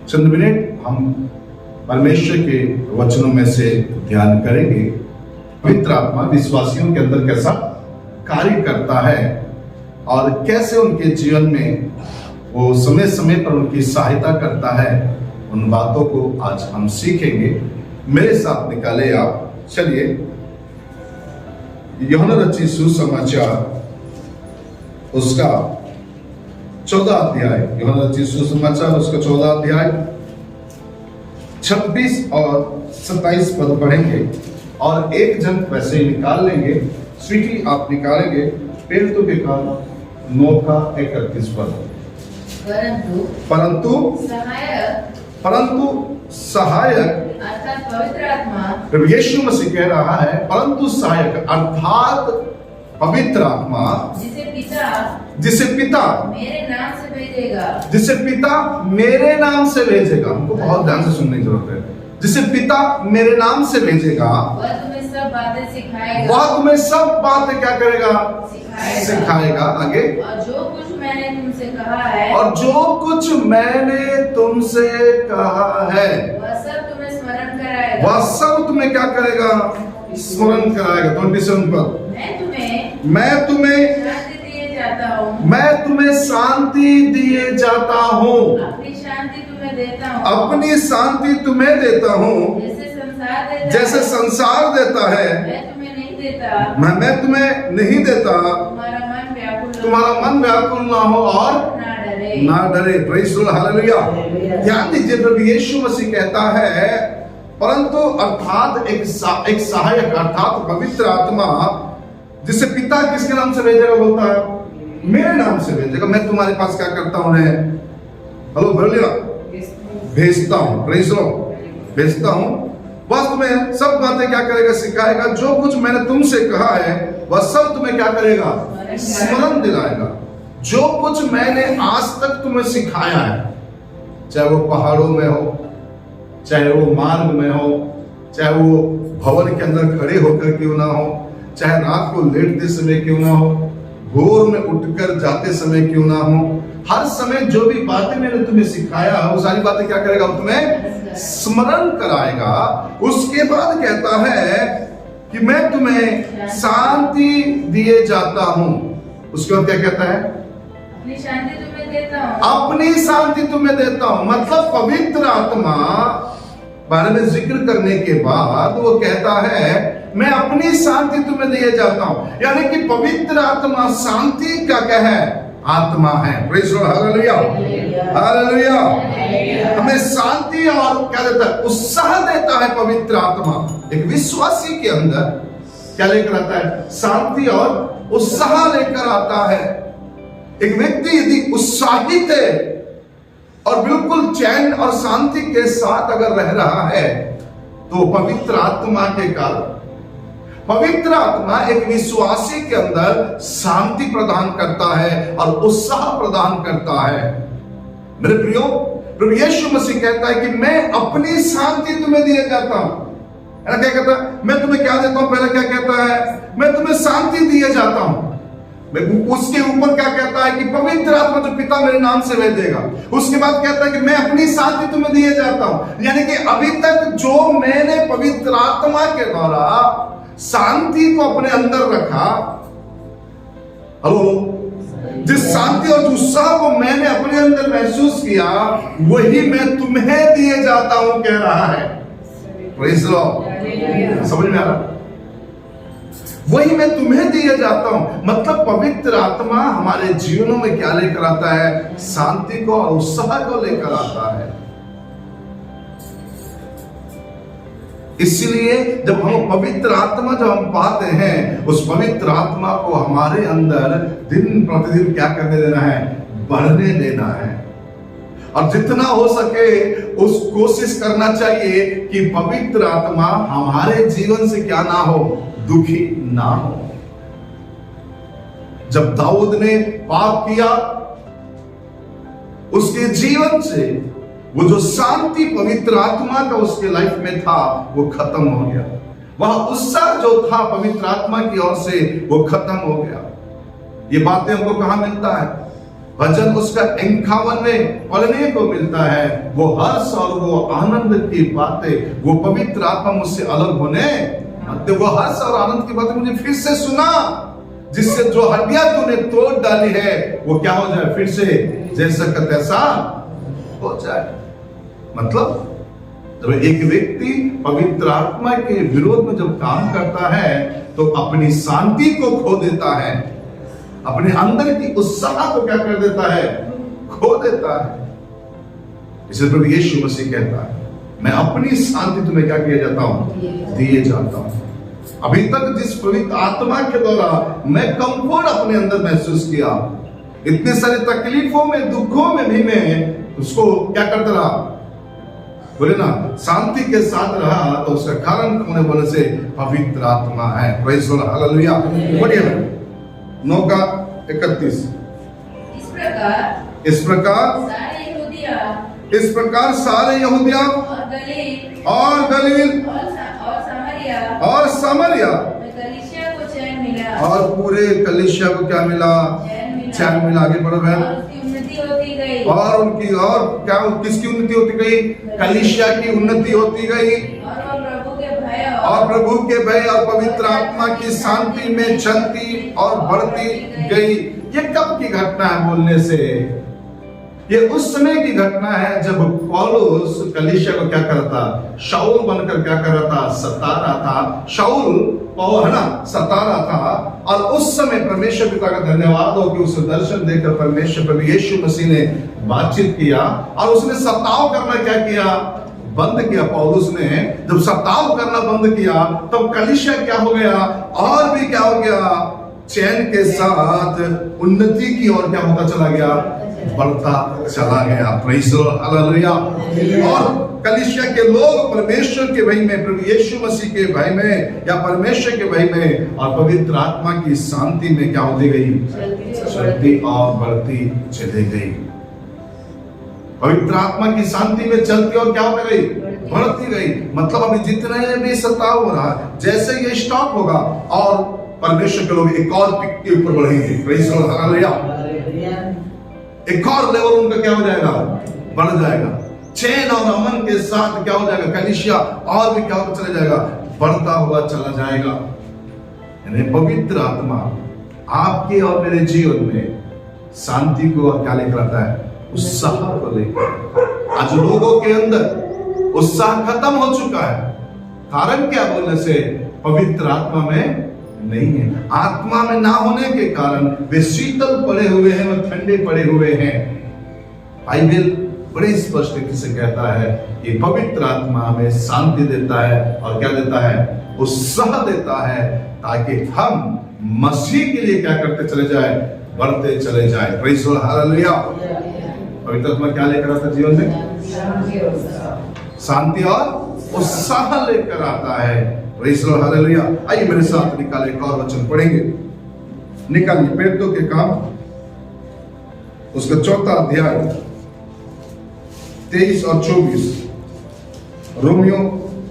चंद minute हम परमेश्वर के वचनों में से ध्यान करेंगे। पवित्र आत्मा विश्वासियों के अंदर कैसा कार्य करता है और कैसे उनके जीवन में वो समय समय पर उनकी सहायता करता है, उन बातों को आज हम सीखेंगे। मेरे साथ निकाले आप। चलिए यूहन्ना रचित सुसमाचार उसका 14 अध्याय, यूहन्ना रचित सुसमाचार उसका 14 अध्याय 26 और 27 पद पढ़ेंगे और एक जन वैसे ही निकाल लेंगे। स्वीटी आप निकालेंगे। पेंतु के काम 9 का 31 पद। परंतु सहायक अर्थात पवित्र आत्मा, प्रभु यीशु मसीह कह रहा है, परंतु सहायक अर्थात पवित्र आत्मा जिसे पिता मेरे नाम से भेजेगा, जिसे पिता मेरे नाम से भेजेगा। हमको बहुत ध्यान से सुनने की जरूरत है। जिसे पिता मेरे नाम से भेजेगा वह तुम्हें सब बातें सिखाएगा। वह तुम्हें सब बातें क्या करेगा? सिखाएगा। आगे, और जो कुछ मैंने तुमसे कहा है, और जो कुछ मैंने तुमसे कहा है वह सब तुम्हें स्मरण कराएगा। वह सब तुम्हें क्या करेगा? स्मरण कराएगा। 27 पर मैं तुम्हें शांति दिए जाता हूँ, मैं तुम्हें शांति दिए जाता हूँ, अपनी शांति तुम्हें देता हूँ, अपनी शांति तुम्हें देता हूँ, जैसे संसार देता है मैं तुम्हें नहीं देता, मैं तुम्हें नहीं देता। तुम्हारा मन व्याकुल ना हो और ना डरे। Praise the lord, hallelujah. ध्यान दीजिए, प्रभु यीशु मसीह कहता है परंतु अर्थात एक सहायक अर्थात पवित्र आत्मा जिसे पिता किसके नाम से भेजेगा? बोलता है मेरे नाम से भेजेगा। मैं तुम्हारे पास क्या करता हूँ? हेलो भैया, भेजता हूँ। प्रेज़ द लॉर्ड, भेजता हूँ। बस तुम्हें सब बातें क्या करेगा? सिखाएगा। जो कुछ मैंने तुमसे कहा है वह सब तुम्हें क्या करेगा? स्मरण दिलाएगा। जो कुछ मैंने आज तक तुम्हें सिखाया है, चाहे वो पहाड़ों में हो, चाहे वो मार्ग में हो, चाहे वो भवन के अंदर खड़े होकर क्यों ना हो, चाहे रात को लेटते समय क्यों ना हो, भोर में उठकर जाते समय क्यों ना हो, हर समय जो भी बातें मैंने तुम्हें सिखाया है वो सारी बातें क्या करेगा? तुम्हें स्मरण कराएगा। उसके बाद कहता है कि मैं तुम्हें शांति दिए जाता हूं। उसके बाद क्या कहता है? अपनी शांति तुम्हें देता हूं, अपनी शांति तुम्हें देता हूं। मतलब पवित्र आत्मा बारे में जिक्र करने के बाद वो कहता है मैं अपनी शांति तुम्हें दिए जाता हूं। यानी कि पवित्र आत्मा शांति का क्या है? आत्मा है। Praise the lord, hallelujah, hallelujah. हमें शांति और क्या देता है? उत्साह देता है पवित्र आत्मा। एक विश्वासी के अंदर क्या लेकर आता है? शांति और उत्साह लेकर आता है। एक व्यक्ति यदि उत्साहित है और बिल्कुल चैन और शांति के साथ अगर रह रहा है तो पवित्र आत्मा के कारण, पवित्र आत्मा एक विश्वासी के अंदर शांति प्रदान करता है और उत्साह प्रदान करता है। मेरे प्रियो, प्रभु यीशु मसीह कहता है कि मैं अपनी शांति तुम्हें दिए जाता हूं। क्या कहता है? मैं तुम्हें क्या देता हूं? पहले क्या कहता है? मैं तुम्हें शांति दिए जाता हूं। उसके ऊपर क्या कहता है कि पवित्र आत्मा जो पिता मेरे नाम से भेजेगा। उसके बाद कहता है कि मैं अपनी शांति तुम्हें दिए जाता हूं। यानी कि अभी तक जो मैंने पवित्र आत्मा के द्वारा शांति को अपने अंदर रखा, हेलो, जिस शांति और उत्साह को मैंने अपने अंदर महसूस किया वही मैं तुम्हें दिए जाता हूं, कह रहा है। प्रेज़ द लॉर्ड, समझ में आ रहा? वही मैं तुम्हें दिए जाता हूं। मतलब पवित्र आत्मा हमारे जीवनों में क्या लेकर आता है? शांति को और उत्साह को लेकर आता है। इसलिए जब हम पवित्र आत्मा जब हम पाते हैं, उस पवित्र आत्मा को हमारे अंदर दिन प्रतिदिन क्या करने देना है? बढ़ने देना है। और जितना हो सके उस कोशिश करना चाहिए कि पवित्र आत्मा हमारे जीवन से क्या ना हो? दुखी ना हो। जब दाऊद ने पाप किया, उसके जीवन से वो जो शांति पवित्र आत्मा का उसके लाइफ में था वो खत्म हो गया। वह उत्साह जो था पवित्र आत्मा की ओर से वो खत्म हो गया। ये बातें हमको कहां मिलता है? वचन उसका 51वें पढ़ने को मिलता है। वो हर्ष और वो आनंद की बातें, वो पवित्र आत्मा मुझसे अलग होने मत दे। वो हर्ष और आनंद की बातें मुझे फिर से सुना, जिससे जो हड्डियां तूने तोड़ डाली है वो क्या हो जाए, फिर से जैसा का तैसा हो जाए। मतलब जब एक व्यक्ति पवित्र आत्मा के विरोध में जब काम करता है तो अपनी शांति को खो देता है, अपने अंदर की उत्साह को क्या कर देता है, खो देता है। इसलिए प्रभु यीशु मसीह कहता है, मैं अपनी शांति तुम्हें क्या किया जाता हूं, दिए जाता हूं। अभी तक जिस पवित्र आत्मा के द्वारा मैं कंफर्ट अपने अंदर महसूस किया, इतने सारे तकलीफों में, दुखों में भी मैं उसको क्या करता रहा, बोले ना, शांति के साथ रहा, तो उसका कारण होने बोले से पवित्र आत्मा है। Praise the lord, hallelujah. पढ़िए 9:31। इस प्रकार सारे यहूदिया और गलील और सामरिया और पूरे कलीसिया को क्या मिला, चैन मिला। आगे बढ़ो बहन। और उनकी और क्या, किसकी उन्नति होती गई, कलीसिया की उन्नति होती गई, और प्रभु के भय और पवित्र आत्मा की शांति में चलती और बढ़ती गई। ये कब की घटना है बोलने से, ये उस समय की घटना है जब पौलुस कलीसिया को क्या करता, शाऊल बनकर क्या कर रहा था, सता रहा था। शाऊल है ना, सता रहा था। और उस समय परमेश्वर पिता का धन्यवाद हो कि उसे दर्शन देकर परमेश्वर प्रभु यीशु मसीह ने बातचीत किया और उसने सताव करना क्या किया, बंद किया। पौलुस ने जब सताव करना बंद किया तब कलीसिया क्या हो गया, और भी क्या हो गया, चैन के साथ उन्नति की ओर क्या होता चला गया, बढ़ता चला गया। Praise the lord, hallelujah. और कलीसिया के लोग परमेश्वर के भय में, प्रभु यीशु मसीह के भय में या परमेश्वर के भय में और पवित्र आत्मा की शांति में क्या होती गई, चलती और बढ़ती चली गई। पवित्र आत्मा की शांति में चलती और क्या होती गई, बढ़ती गई। मतलब अभी जितने भी सताव हो रहा है, जैसे ये स्टॉप होगा और परमेश्वर के लोग एक और पिक के ऊपर बढ़ेंगे। Praise the lord, hallelujah. एक और लेवल उनका क्या हो जाएगा, बढ़ जाएगा। चैन और अमन के साथ क्या हो जाएगा, कलीसिया और भी क्या होता चला जाएगा, बढ़ता हुआ चला जाएगा। यानी पवित्र आत्मा आपके और मेरे जीवन में शांति को और क्या लेकर आता है, उत्साह को लेकर। आज लोगों के अंदर उत्साह खत्म हो चुका है। कारण क्या बोलने से, पवित्र आत्मा में नहीं है। आत्मा में ना होने के कारण वे शीतल पड़े हुए हैं, वे ठंडे पड़े हुए हैं। बाइबल बड़े स्पष्ट से कहता है कि पवित्र आत्मा हमें शांति देता है और क्या देता है, उत्साह देता है, ताकि हम मसीह के लिए क्या करते चले जाए, बढ़ते चले जाए। Praise the lord, hallelujah. पवित्र आत्मा क्या लेकर आता है जीवन में, शांति और उत्साह लेकर आता है। Praise the lord, hallelujah. आइए मेरे साथ निकाले एक और वचन पढ़ेंगे। निकालिए पेटों के काम उसका 4था अध्याय 23 और 24। रोमियो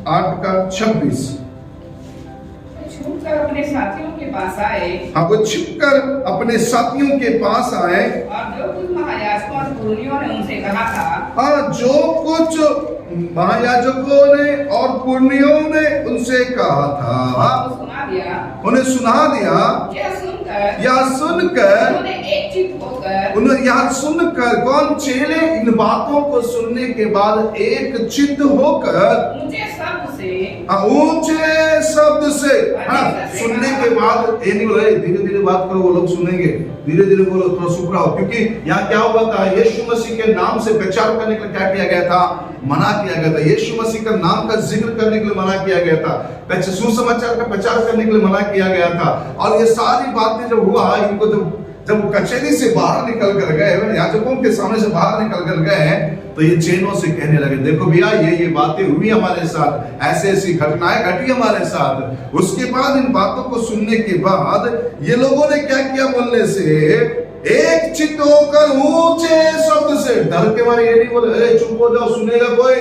8:26। छुपकर अपने साथियों के पास आए। हाँ, वो छिपकर अपने साथियों के पास आए। और जो कुछ महायाजकों और पुरोहितों ने उनसे कहा था, हाँ, जो कुछ महायाजकों ने और पुरोहितों ने उनसे कहा था, सुना दिया, उन्हें सुना दिया। यह सुनकर उन्होंने एक चित्त होकर, उन्हें यह सुनकर कौन, चेले इन बातों को सुनने के बाद एक चित्त होकर ऊंचे शब्द से, हाँ, सुनने के बाद ये नहीं बोला धीरे धीरे बात करो, वो लोग सुनेंगे, धीरे धीरे बोलो, थोड़ा चुप रहो। क्योंकि यहाँ क्या हुआ था, यीशु मसीह के नाम से प्रचार करने के लिए क्या किया गया था, मना किया गया था। यीशु मसीह का नाम का जिक्र करने के लिए मना किया गया था, सुसमाचार का प्रचार करने के लिए मना किया गया था। और ये सारी बातें जब हुआ, इनको जब कचहरी से बाहर निकल कर गए, याजकों के सामने से बाहर निकल कर गए, तो ये चेलों से कहने लगे, देखो भैया ये बातें हुई हमारे साथ, ऐसे ऐसी घटनाएं घटी हमारे साथ। उसके बाद इन बातों को सुनने के बाद ये लोगों ने क्या किया बोलने से, एक चित्त होकर ऊंचे शब्द से, डर के मारे ये नहीं बोले चुप हो जाओ, सुनेगा कोई।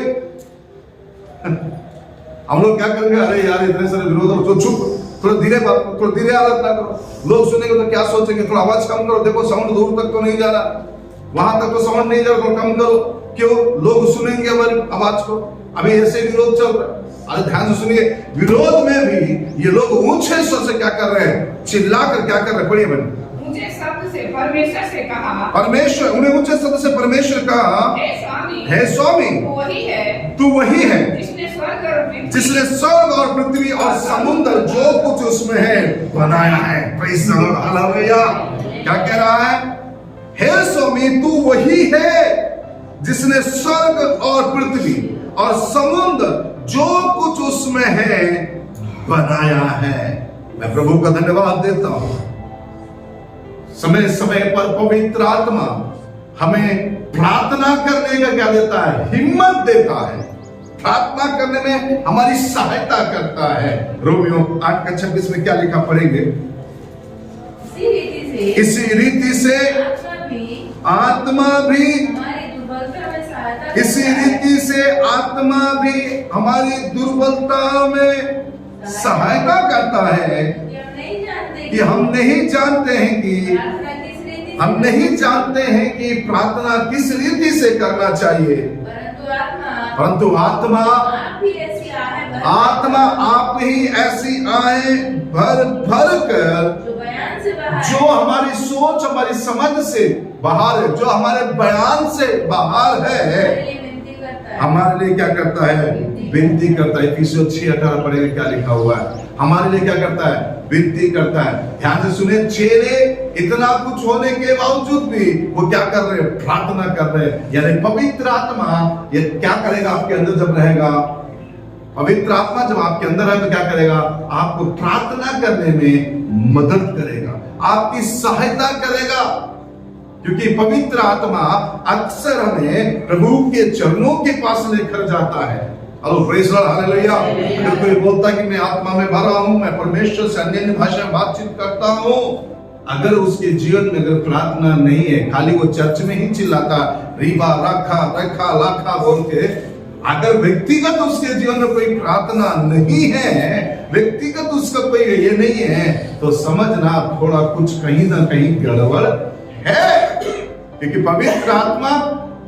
हम लोग क्या करेंगे, अरे यार इतने सारे विरोध हो, तो चुप, थोड़ा धीरे बात, थोड़ा धीरे आवाज ना करो, लोग सुनेंगे तो क्या सोचेंगे, थोड़ा आवाज कम करो, देखो साउंड दूर तक तो नहीं जा रहा। वहां तक तो समझ नहीं जा रहा, कम करो। क्यों? लोग सुनेंगे हमारी आवाज को। अभी ऐसे विरोध चल रहा है। अरे ध्यान से सुनिए, विरोध में भी ये लोग ऊंचे स्वर से क्या कर रहे हैं? चिल्लाकर क्या कर रहे हैं? पढ़िए बन। ऊंचे शब्द से परमेश्वर से कहा, परमेश्वर, उन्हें ऊंचे शब्द से परमेश्वर कहा, हे स्वामी, तू वही है जिसने स्वर्ग और पृथ्वी और समुद्र जो कुछ उसमें है बनाया है। Praise the lord, hallelujah. क्या कह रहा है? हे स्वामी, तू वही है जिसने स्वर्ग और पृथ्वी और समुद्र जो कुछ उसमें है बनाया है। मैं प्रभु का धन्यवाद देता हूं। समय समय पर पवित्र आत्मा हमें प्रार्थना करने का क्या देता है? हिम्मत देता है। प्रार्थना करने में हमारी सहायता करता है। रोमियो 8:26 में क्या लिखा पढ़ेंगे? इसी रीति से आत्मा भी इसी रीति से आत्मा भी हमारी दुर्बलता में सहायता करता है कि हम नहीं जानते हैं कि प्रार्थना किस रीति से करना चाहिए, परंतु आत्मा आप ही ऐसी आए भर भर कर जो हमारी सोच, हमारी समझ से बाहर है, जो हमारे बयान से बाहर है, हमारे लिए क्या करता है? विनती करता है। इफिसियों 6:18 पढ़ेंगे क्या लिखा हुआ है? हमारे लिए क्या करता है? विनती करता है। ध्यान से सुने, चेले इतना कुछ होने के बावजूद भी वो क्या कर रहे हैं? प्रार्थना कर रहे हैं। यानी पवित्र आत्मा ये क्या करेगा आपके अंदर जब रहेगा? पवित्र आत्मा जब आपके अंदर है तो क्या करेगा? आपको प्रार्थना करने में मदद करेगा, आपकी सहायता करेगा। क्योंकि पवित्र आत्मा अक्सर हमें प्रभु के चरणों के पास लेकर जाता है। Hello praise the lord, hallelujah. अगर कोई बोलता कि मैं आत्मा में भरा हूं, मैं परमेश्वर से अन्य भाषा में बातचीत करता हूं, अगर उसके जीवन में अगर प्रार्थना नहीं है, खाली वो चर्च में ही चिल्लाता रीबा रखा रखा लाखा बोल के, अगर व्यक्तिगत उसके जीवन में कोई प्रार्थना नहीं है, व्यक्तिगत उसका कोई ये नहीं है, तो समझना थोड़ा कुछ कहीं ना कहीं गड़बड़ है। क्योंकि पवित्र आत्मा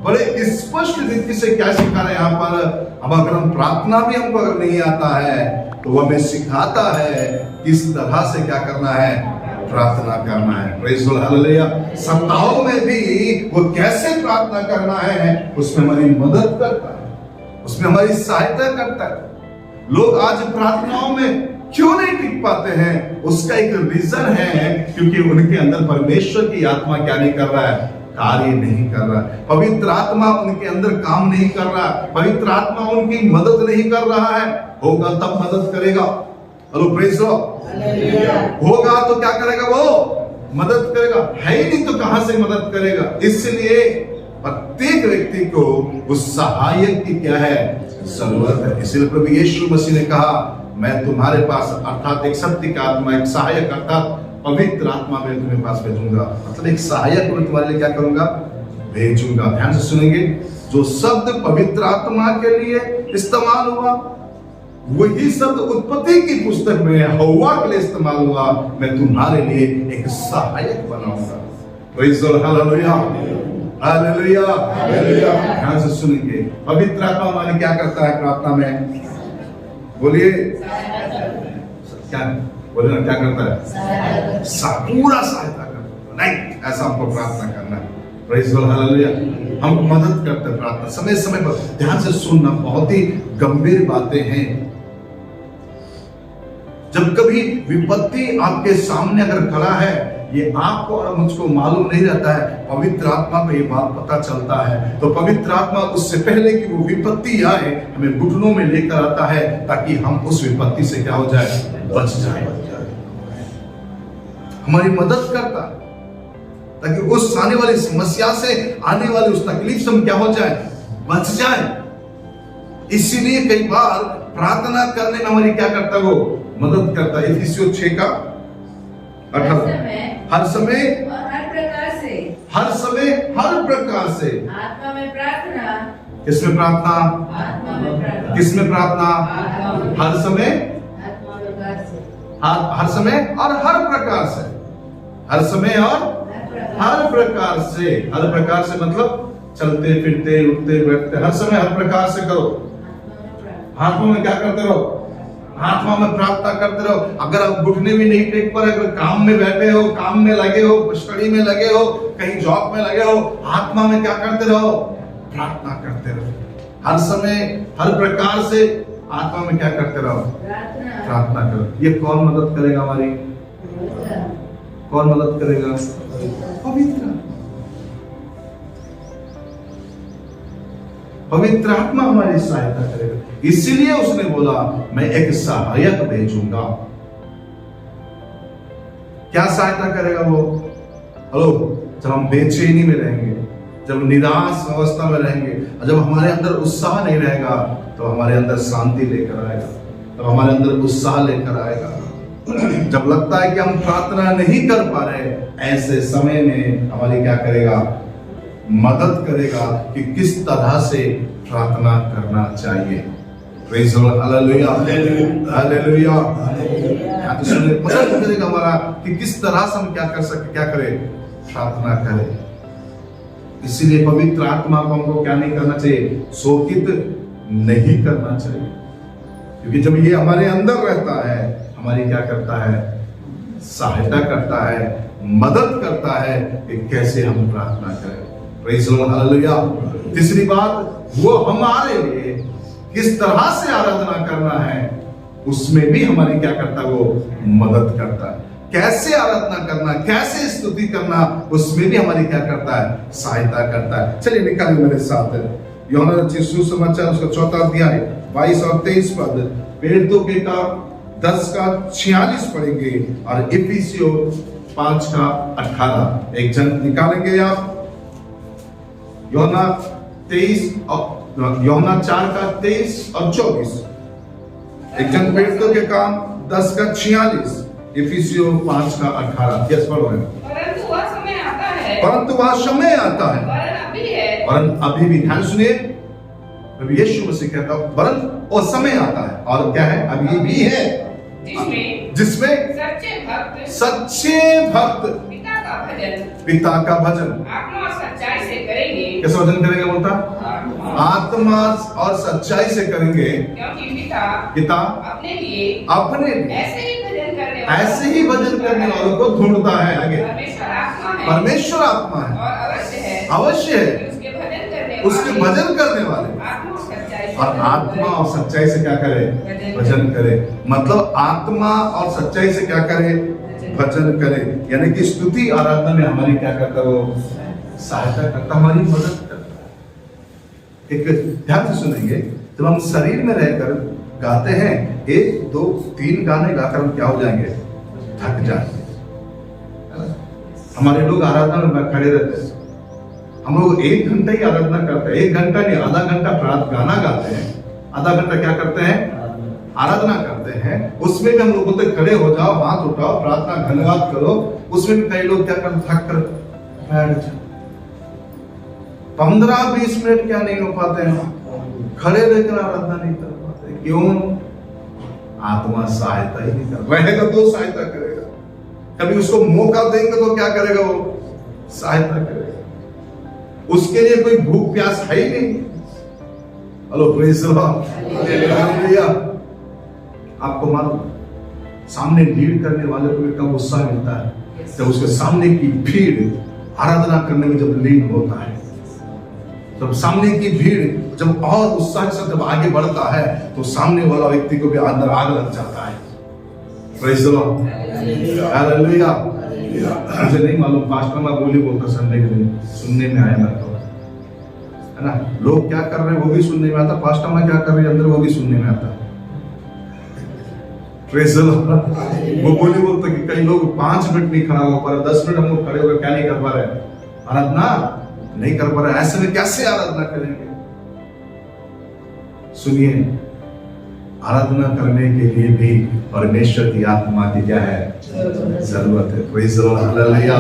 बड़े स्पष्ट रीति से क्या सिखा रहे हैं यहाँ पर? अब अगर हम प्रार्थना भी हमको अगर नहीं आता है तो वो हमें सिखाता है किस तरह से क्या करना है? प्रार्थना करना है। Praise the lord, hallelujah. सप्ताहों में भी वो कैसे प्रार्थना करना है उसमें हमारी मदद करता है, उसमें हमारी सहायता करता है। लोग आज प्रार्थनाओं में क्यों नहीं टिक पाते हैं? उसका एक रीजन है, क्योंकि उनके अंदर परमेश्वर की आत्मा क्या नहीं कर रहा है? कार्य नहीं कर रहा है। पवित्र आत्मा उनके अंदर काम नहीं कर रहा है। पवित्र आत्मा उनकी मदद नहीं कर रहा है। होगा तब मदद करेगा। Hello praise the Lord. होगा तो क्या करेगा? वो मदद करेगा। है ही नहीं तो कहां से मदद करेगा? इसलिए प्रत्येक व्यक्ति को उस सहायक की क्या है? जरूरत है। इसलिए प्रभु यीशु मसीह ने कहा, मैं तुम्हारे पास अर्थात एक सत्य का आत्मा, एक सहायक अर्थात पवित्र आत्मा मैं तुम्हारे पास भेजूंगा। मतलब एक सहायक मैं तुम्हारे लिए क्या करूंगा? भेजूंगा। ध्यान से सुनेंगे, जो शब्द पवित्र आत्मा के लिए इस्तेमाल हुआ वही शब्द उत्पत्ति की पुस्तक में हव्वा के लिए इस्तेमाल हुआ। मैं तुम्हारे लिए एक सहायक बनाऊंगा। Praise the lord, hallelujah, hallelujah, hallelujah. ध्यान से सुनेंगे, पवित्र आत्मा हमारे क्या करता है प्रार्थना में? बोलिए क्या? बोले ना, क्या करता है? पूरा सहायता करता है। नहीं, ऐसा हमको प्रार्थना करना है। Praise the lord, hallelujah. हमको मदद करते हैं प्रार्थना समय समय पर। ध्यान से सुनना, बहुत ही गंभीर बातें हैं। जब कभी विपत्ति आपके सामने अगर खड़ा है, ये आपको और मुझको मालूम नहीं रहता है, पवित्र आत्मा को ये बात पता चलता है, तो पवित्र आत्मा उससे पहले कि वो विपत्ति आए हमें घुटनों में लेकर आता है, ताकि हम उस विपत्ति से क्या हो जाए? बच जाए। हमारी मदद करता है ताकि उस आने वाली समस्या से, आने वाली उस तकलीफ से हम क्या हो जाए? बच जाए। इसीलिए कई बार प्रार्थना करने में हमारी क्या करता है? वो मदद करता है। इफिसियों 6:18 हर समय और हर प्रकार से, हर समय हर प्रकार से आत्मा में प्रार्थना। किसमें प्रार्थना? आत्मा में प्रार्थना। किसमें प्रार्थना? हर समय, आत्मा प्रकार से, हर समय और हर प्रकार से। हर समय और हर प्रकार से मतलब चलते फिरते उठते बैठते हर समय हर प्रकार से करो। आत्मा में क्या करते रहो? आत्मा में प्रार्थना करते रहो। अगर आप घुटने भी नहीं टेक पर, अगर काम में बैठे हो, काम में लगे हो, स्टडी में लगे हो, कहीं जॉब में लगे हो, आत्मा में क्या करते रहो? प्रार्थना करते रहो। हर समय हर प्रकार से आत्मा में क्या करते रहो? प्रार्थना करो। ये कौन मदद करेगा हमारी? कौन मदद करेगा? पवित्र आत्मा हमारी सहायता करेगा। इसीलिए उसने बोला मैं एक सहायक भेजूंगा। क्या सहायता करेगा वो? हेलो, जब हम बेचैनी में रहेंगे, जब निराश अवस्था में रहेंगे, जब हमारे अंदर उत्साह नहीं रहेगा, तो हमारे अंदर शांति लेकर आएगा, तब हमारे अंदर उत्साह लेकर आएगा। जब लगता है कि हम प्रार्थना नहीं कर पा रहे, ऐसे समय में हमारी क्या करेगा? मदद करेगा कि किस तरह से प्रार्थना करना चाहिए। Praise the lord, hallelujah, hallelujah. मदद करेगा हमारा कि किस तरह से हम क्या कर सकते, क्या करें? प्रार्थना करें। इसीलिए पवित्र आत्मा को हमको क्या नहीं करना चाहिए? शोकित नहीं करना चाहिए, क्योंकि जब ये हमारे अंदर रहता है, हमारी क्या करता है? सहायता करता है, मदद करता है कि कैसे हम प्रार्थना करें। Praise the lord, hallelujah. तीसरी बात, वो हमारे लिए किस तरह से आराधना करना है, उसमें भी हमारी क्या करता है? वो मदद करता है। कैसे आराधना करना, कैसे स्तुति करना, उसमें भी हमारी क्या करता है? सहायता करता है। चलिए निकालिए मेरे साथ यूहन्ना रचित सुसमाचार उसका 4वां अध्याय 22 और 23 पद, प्रेरितों के काम 10 का 46 पढ़ेंगे और इफिसियों 5 का 18। एक जन निकालेंगे आप? यूहन्ना 4 का 23 और 24। एक जन प्रेरितों के काम 10 का 46, इफिसियों 5 का 18। यस, पढ़ो। परंतु वह समय आता है, परंतु वह समय आता है, वरन अभी है, वरन अभी भी। ध्यान सुनिए, प्रभु यीशु मसीह कहता है वरन वो समय आता है, और क्या है? अभी भी है, जिसमें सच्चे भक्त पिता का भजन आत्मा और सच्चाई से करेंगे। कैसे भजन करेंगे? बोलता आत्मा और सच्चाई से करेंगे, क्योंकि पिता अपने लिए ऐसे ही भजन करने वालों को ढूंढता है। आगे, परमेश्वर आत्मा है और अवश्य है उसके भजन करने वाले और आत्मा और सच्चाई से क्या करे? भजन करे। मतलब आत्मा और सच्चाई से क्या करे? भजन करे। यानी कि स्तुति आराधना में हमारी क्या करता है? वो सहायता करता, हमारी मदद करता। एक ध्यान से सुनेंगे, जब हम शरीर में रहकर गाते हैं, 1 2 3 गाने गाकर हम क्या हो जाएंगे? थक जाएंगे। हमारे लोग आराधना में खड़े रहते हैं, हम लोग 1 घंटा ही आराधना करते हैं, 1 घंटा नहीं, आधा घंटा गाना गाते हैं, आधा घंटा क्या करते हैं? आराधना करते हैं। उसमें भी हम लोग बोलते खड़े हो जाओ, हाथ उठाओ, प्रार्थना धन्यवाद करो। उसमें भी कई लोग क्या करते? थक कर बैठ जाओ। 15-20 मिनट क्या नहीं हो पाते हैं? खड़े रहकर आराधना नहीं कर पाते। क्यों? आत्मा सहायता ही नहीं कर रहेगा तो सहायता करेगा। कभी उसको मौका देंगे तो क्या करेगा? वो सहायता करेगा। उसके लिए कोई भूख प्यास है ही नहीं। Hello, praise the lord, hallelujah. आपको मालूम, सामने लीड करने वाले को भी कब उत्साह मिलता है? जब उसके सामने की भीड़ आराधना करने में जब लीन होता है, जब सामने की भीड़ जब और उत्साह से जब आगे बढ़ता है, तो सामने वाला व्यक्ति को भी अंदर आग लग जाता है। Praise the lord, hallelujah. मुझे नहीं मालूम, पास्टर मैं बोली बोलता संडे के दिन, सुनने में आया मैं तो, है ना? लोग क्या कर रहे हैं वो भी सुनने में आता, पास्टर मैं क्या कर रहे हैं अंदर वो भी सुनने में आता। Praise the Lord. वो बोली बोलता कि कई लोग 5 मिनट नहीं खड़ा हो पा रहे, 10 मिनट हम लोग खड़े होकर क्या नहीं कर पा रहे? आराधना नहीं कर पा रहे। ऐसे में कैसे आराधना करेंगे? सुनिए, आराधना करने के लिए भी परमेश्वर की आत्मा की क्या है? जरूरत है। Praise the lord, hallelujah,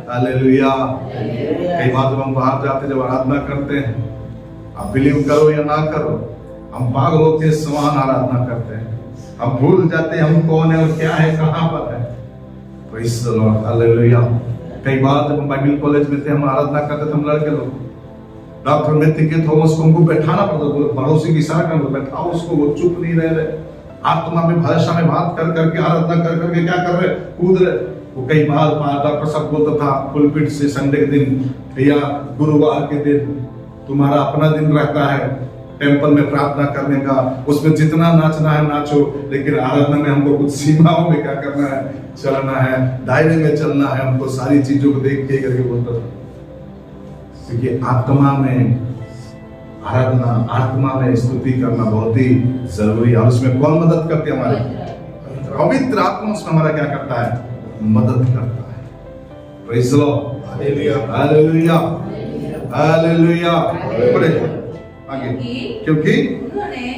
hallelujah. कई बार जब हम बाहर जाते, जब आराधना करते हैं, आप बिलीव करो या ना करो, हम पागलों के समान आराधना करते हैं। हम भूल जाते हैं हम कौन है और क्या है, कहां पर है। Praise the lord, hallelujah. कई बार जब हम बाइबल कॉलेज में थे, हम आराधना करते थे, हम लड़के लोग, डॉक्टर मैथ्यू के थॉमस को हमको बैठाना पड़ता, पड़ोसी की इशारा कर बैठाओ उसको, वो चुप नहीं रह रहे, आत्मा में भाषा में बात कर करके आराधना कर करके क्या कर रहे, कूद रहे। वो कई बार डॉक्टर साहब बोलता था पुलपिट से, संडे के दिन या गुरुवार के दिन तुम्हारा अपना दिन रहता है टेंपल में प्रार्थना करने का, उसमें जितना नाचना है नाचो, लेकिन आराधना में हमको कुछ सीमाओं में क्या करना है, चलना है, दायरे में चलना है, हमको सारी चीजों को देख के करके बोलता था। क्योंकि आत्मा में आराधना, आत्मा में स्तुति करना बहुत ही जरूरी है। और उसमें कौन मदद करते हैं? हमारे पवित्र आत्मा उसमें हमारा क्या करता है? मदद करता है। Praise the lord, hallelujah, hallelujah, hallelujah. पढ़े आगे, क्योंकि उन्हें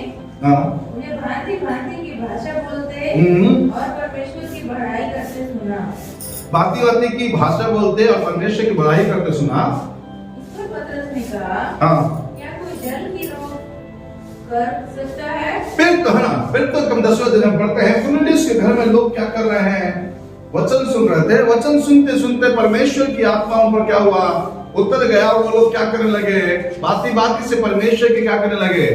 भांति भांति की भाषा बोलते और परमेश्वर की बढ़ाई करते सुना। भांति भांति की भाषा बोलते और परमेश्वर की बढ़ाई करते सुना। इस पर पतरस ने कहा, क्या कोई जल की रोक कर सकता है? फिर तो है ना, फिर तो हम 10वें दिन हम पढ़ते हैं, कुरनेलियुस के घर में लोग क्या कर रहे हैं? वचन सुन रहे थे। वचन सुनते सुनते परमेश्वर की आत्मा उन पर क्या हुआ? उतर गया। वो लोग क्या करने लगे? बाती बाती से परमेश्वर की क्या करने लगे?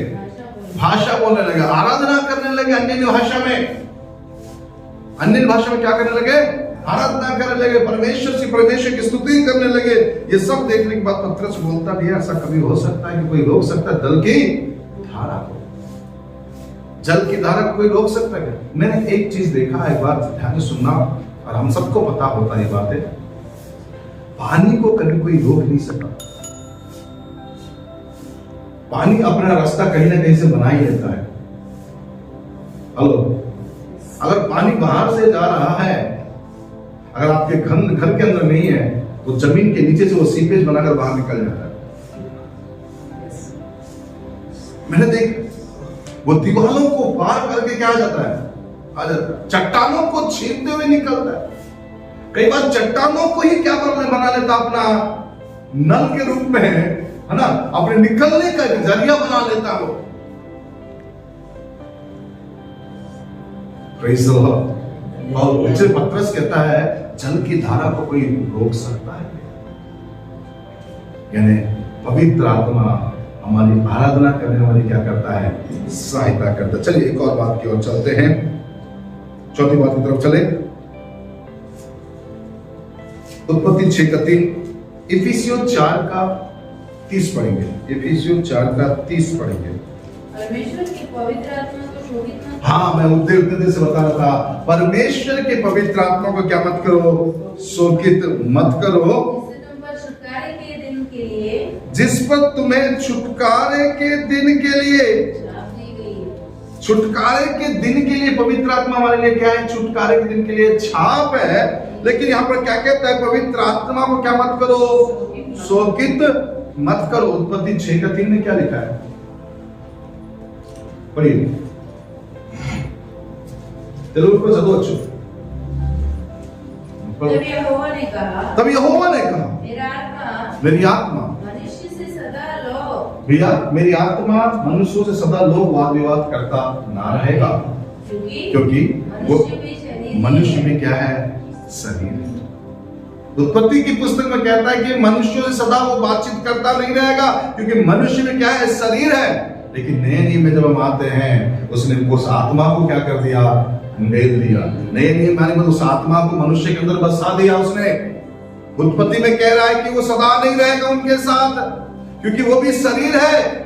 भाषा बोलने लगे, आराधना करने लगे अन्य भाषा में। अन्य भाषा में क्या करने लगे? आराधना करने लगे, परमेश्वर की स्तुति करने लगे। ये सब देखने के बाद पतरस बोलता भी है, ऐसा कभी हो सकता है कि कोई रोक सकता है जल की धारा को? जल की धारा को कोई रोक सकता है? मैंने एक चीज देखा, एक बात ध्यान से सुनना, और हम सबको पता होता है ये बातें, पानी को कभी कोई रोक नहीं सकता। पानी अपना रास्ता कहीं ना कहीं से बना ही लेता है। हेलो, अगर पानी बाहर से जा रहा है, अगर आपके घर के अंदर नहीं है, तो जमीन के नीचे से वो सीपेज बनाकर बाहर निकल जाता है। मैंने देख, वो दीवारों को पार करके क्या आ जाता है? आ जाता है, चट्टानों को छीनते हुए निकलता है। कई बार चट्टानों को ही क्या बना लेता अपना नल के रूप में, है ना, अपने निकलने का जरिया बना लेता वो। Praise the Lord. और इससे पतरस कहता है जल की धारा को कोई रोक सकता है? यानी पवित्र आत्मा हमारी आराधना करने वाली क्या करता है? सहायता करता है। चलिए एक और बात की ओर चलते हैं, चौथी बात की तरफ चले। उत्पत्ति 6:3, इफिसियों 4:30 पढ़ेंगे। इफिसियों 4:30 पढ़ेंगे। परमेश्वर की पवित्र आत्मा को शोभित मत। हाँ, मैं उतने देर से बता रहा था, परमेश्वर के पवित्र आत्मा को क्या मत करो? शोकित मत करो, जिस पर तुम्हें छुटकारे के दिन के लिए, छुटकारे के दिन के लिए पवित्र आत्मा हमारे लिए क्या है? छुटकारे के दिन के लिए छाप है। लेकिन यहाँ पर क्या कहता है? पवित्र आत्मा को क्या मत करो? शोकित मत करो। उत्पत्ति 6:3 में क्या लिखा है? पढ़िए, तेलुगु को जरूर अच्छो। तब यहोवा ने कहा, मेरी आत्मा मनुष्य से सदा लो। मेरी आत्मा मनुष्यों से सदा लोग वाद विवाद करता ना रहेगा, क्योंकि वो मनुष्य में क्या है? शरीर है। उत्पत्ति की पुस्तक में कहता है कि मनुष्यों से सदा वो बातचीत करता नहीं रहेगा, क्योंकि मनुष्य में क्या है? शरीर है। लेकिन नए नियम में जब हम आते हैं, उसने उस आत्मा को क्या कर दिया? मेल दिया। नए नियम माने उस आत्मा को मनुष्य के अंदर बसा दिया उसने। उत्पत्ति में कह रहा है कि वो सदा नहीं रहेगा उनके साथ, क्योंकि वो भी शरीर है।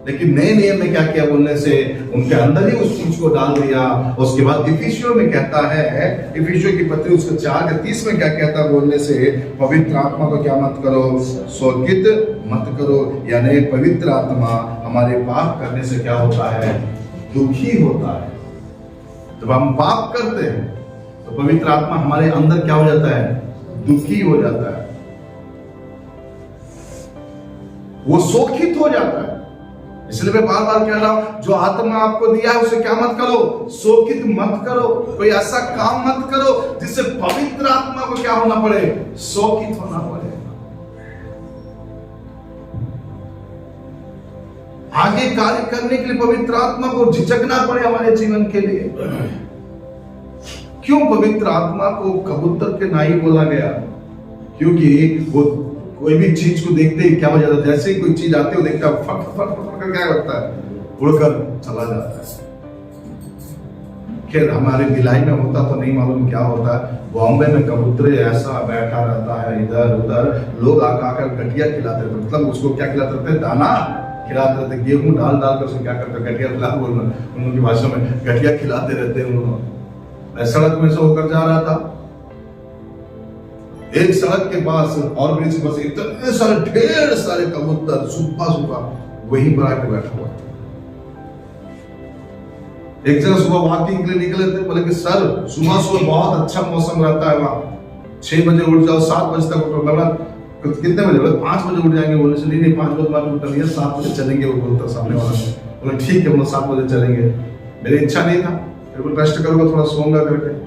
लेकिन नए नियम में क्या किया? बोलने से उनके अंदर ही उस चीज को डाल दिया। उसके बाद इफिसियों में कहता है, इफिसियों की पत्री उसके 4:30 में क्या कहता है? बोलने से पवित्र आत्मा को क्या मत करो? शोकित मत करो। यानी पवित्र आत्मा हमारे पाप करने से क्या होता है? दुखी होता है। जब हम पाप करते हैं तो पवित्र आत्मा हमारे अंदर क्या हो जाता है? दुखी हो जाता है, वो शोकित हो जाता है। इसलिए मैं बार बार कह रहा हूं, जो आत्मा आपको दिया है उसे क्या मत करो? शोकित मत करो। कोई ऐसा काम मत करो जिससे पवित्र आत्मा को क्या होना पड़े? शोकित होना पड़े। आगे कार्य करने के लिए पवित्र आत्मा को झिझकना पड़े हमारे जीवन के लिए। क्यों पवित्र आत्मा को कबूतर के नाई बोला गया? क्योंकि वो कोई भी चीज को देखते ही क्या हो जाता है, जैसे ही कोई चीज आती है वो देखता है, फट फट फट कर क्या करता है, उड़कर चला जाता है। खैर हमारे भिलाई में होता तो नहीं मालूम क्या होता है, बॉम्बे में कबूतर ऐसा बैठा रहता है इधर उधर, लोग आकर गठिया खिलाते रहते, मतलब उसको क्या खिलाते रहते, दाना खिलाते रहते, गेहूं डाल कर उसको क्या करते, गठिया खिलाते, उन लोगों की भाषा में गठिया खिलाते रहते हैं। उन लोग सड़क में से होकर जा रहा था, एक सड़क के पास और ब्रिज के पास इतने सारे ढेर सारे कबूतर सुबह सुबह वहीं पर आके बैठा हुआ। एक जगह सुबह वॉकिंग के लिए निकले थे, बोले कि सर सुबह सुबह बहुत अच्छा मौसम रहता है वहां, 6 बजे उठ जाओ, 7 बजे तक उठो। मैं कितने बजे? बोले 5 बजे उठ जाएंगे। बोले चलिए नहीं 5 बजे बाद उठ लिया, 7 बजे चलेंगे। वो बोलता सामने वाला, बोले ठीक है, 7 बजे चलेंगे। मेरी इच्छा नहीं था, फिर बोले रेस्ट करूंगा, थोड़ा सोऊंगा करके।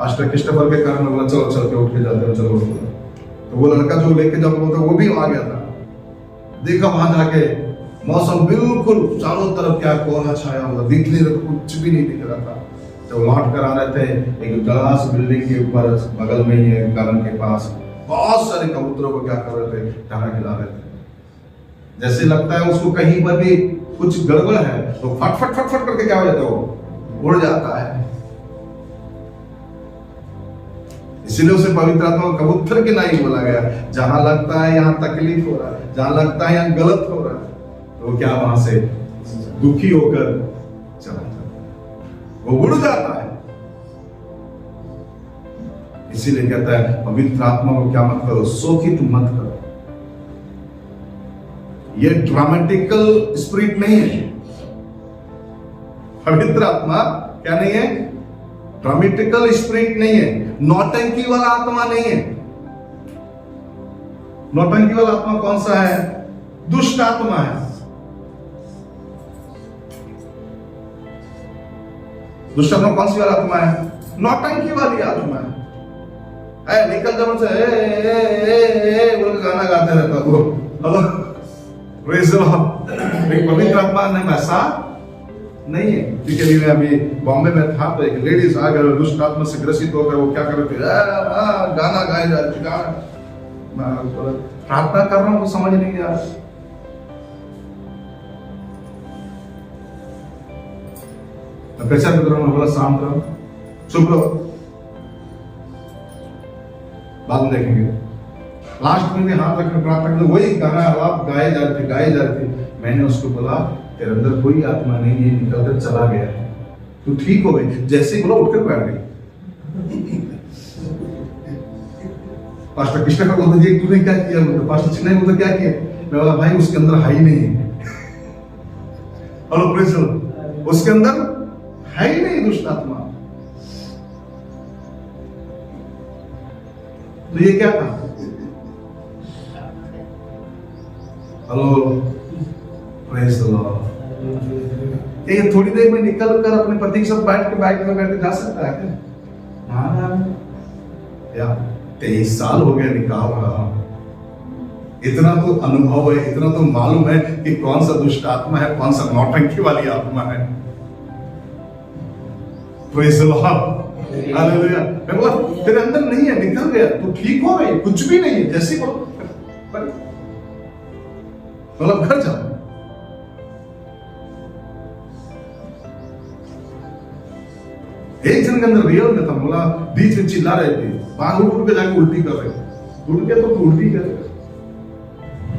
आज क्रिस्टोफर के कारण बोला चलो चल के उठ के जाते हैं, चलो। तो वो लड़का जो लेके जाओ बोलता वो भी आ गया था। देखा वहां जाके मौसम बिल्कुल चारों तरफ क्या कोहरा छाया हुआ, दिख नहीं रहा, कुछ भी नहीं दिख रहा था। जब लौट कर आ रहे थे, एक ग्लास बिल्डिंग के ऊपर बगल में ही है गार्डन के पास, बहुत सारे कबूतरों को क्या कर रहे थे, दाना खिला रहे थे। जैसे लगता है उसको कहीं पर भी कुछ गड़बड़ है तो फट फट फट फट करके क्या हो जाता है, वो उड़ जाता है। इसीलिए उसे पवित्र आत्मा को कबूतर के नाई बोला गया। जहां लगता है यहाँ तकलीफ हो रहा है, जहां लगता है यहाँ गलत हो रहा है, तो क्या वहां से दुखी होकर चला जाता है, वो उड़ जाता है। इसीलिए कहता है पवित्र आत्मा को क्या मत करो, शोकित मत करो। ये ड्रामेटिकल स्पिरिट नहीं है। पवित्र आत्मा क्या नहीं है? ड्रामेटिकल स्पिरिट नहीं है, नौटंकी वाला आत्मा नहीं है। नौटंकी वाला आत्मा कौन सा है? दुष्ट आत्मा है। दुष्ट आत्मा कौन सी वाला आत्मा है? नौटंकी वाली आत्मा है। निकल जब से बोल गाना गाते रहता वो, हेलो प्रेज़ द लॉर्ड। पवित्र आत्मा नहीं वैसा नहीं है। क्योंकि मैं अभी बॉम्बे में था तो एक लेडीज आ गए दुष्ट आत्मा से ग्रसित होकर, वो क्या कर रहे थे, गाना गाए जा रहे थे। प्रार्थना कर रहा हूं, समझ नहीं आ रहा। कैसा कर रहा हूं, बोला शांत रहो, चुप रहो, बाद में देखेंगे। लास्ट में भी हाथ रखकर प्रार्थना कर, वही गाना आप गाए जा रहे थे। मैंने उसको बोला तेरे अंदर कोई आत्मा नहीं है, निकल कर चला गया है, तू ठीक हो गई। जैसे ही बोला उठकर बैठ गई। पास्टर कृष्ण का बोलता जी तूने क्या किया? बोलता पास्टर चिन्ह बोलता क्या किया? मैं बोला भाई उसके अंदर है ही नहीं है। हेलो प्रेज़ द लॉर्ड, उसके अंदर है ही नहीं दुष्ट आत्मा। तो ये क्या था? Hello praise the Lord. ये थोड़ी देर में निकल कर अपने पति के साथ बैठ के बाइक में बैठ के जा सकता है क्या? या 23 साल हो गए निकाह रहा, इतना तो अनुभव है, इतना तो मालूम है कि कौन सा दुष्ट आत्मा है, कौन सा नौटंकी वाली आत्मा है। Praise the lord, hallelujah. मैं बोला तेरे अंदर नहीं है, निकल गया, तू ठीक हो गई, कुछ भी नहीं है। जैसे बोलो मतलब घर जाओ। एक जन के अंदर रियल में था, बोला बीच में चिल्ला रहे थे, बाहर उठ के जाके उल्टी कर रहे थे। उठ के तो उल्टी कर रहे,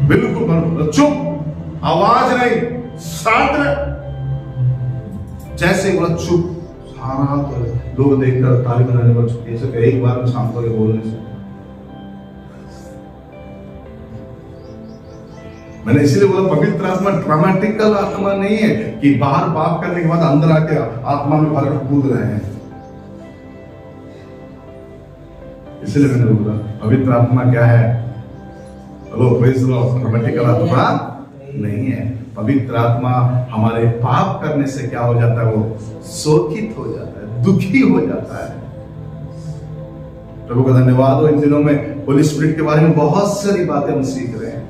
बिल्कुल चुप, आवाज नहीं, शांत रहे। जैसे बोला चुप, सारा तो लोग देखकर ताली बजाने पर चुप। ऐसे एक बार में शांत होकर बोलने से मैंने इसीलिए बोला पवित्र आत्मा ड्रामेटिकल आत्मा नहीं है कि बाहर पाप करने के बाद अंदर आके आत्मा में भर कूद रहे हैं। इसलिए मैंने बोला पवित्र आत्मा क्या है? Hello praise the Lord, dramatical आत्मा नहीं है। पवित्र आत्मा हमारे पाप करने से क्या हो जाता है? वो शोकित हो जाता है, दुखी हो जाता है। प्रभु का धन्यवाद हो। इन दिनों में होली स्पिरिट के बारे में बहुत सारी बातें हम सीख रहे हैं,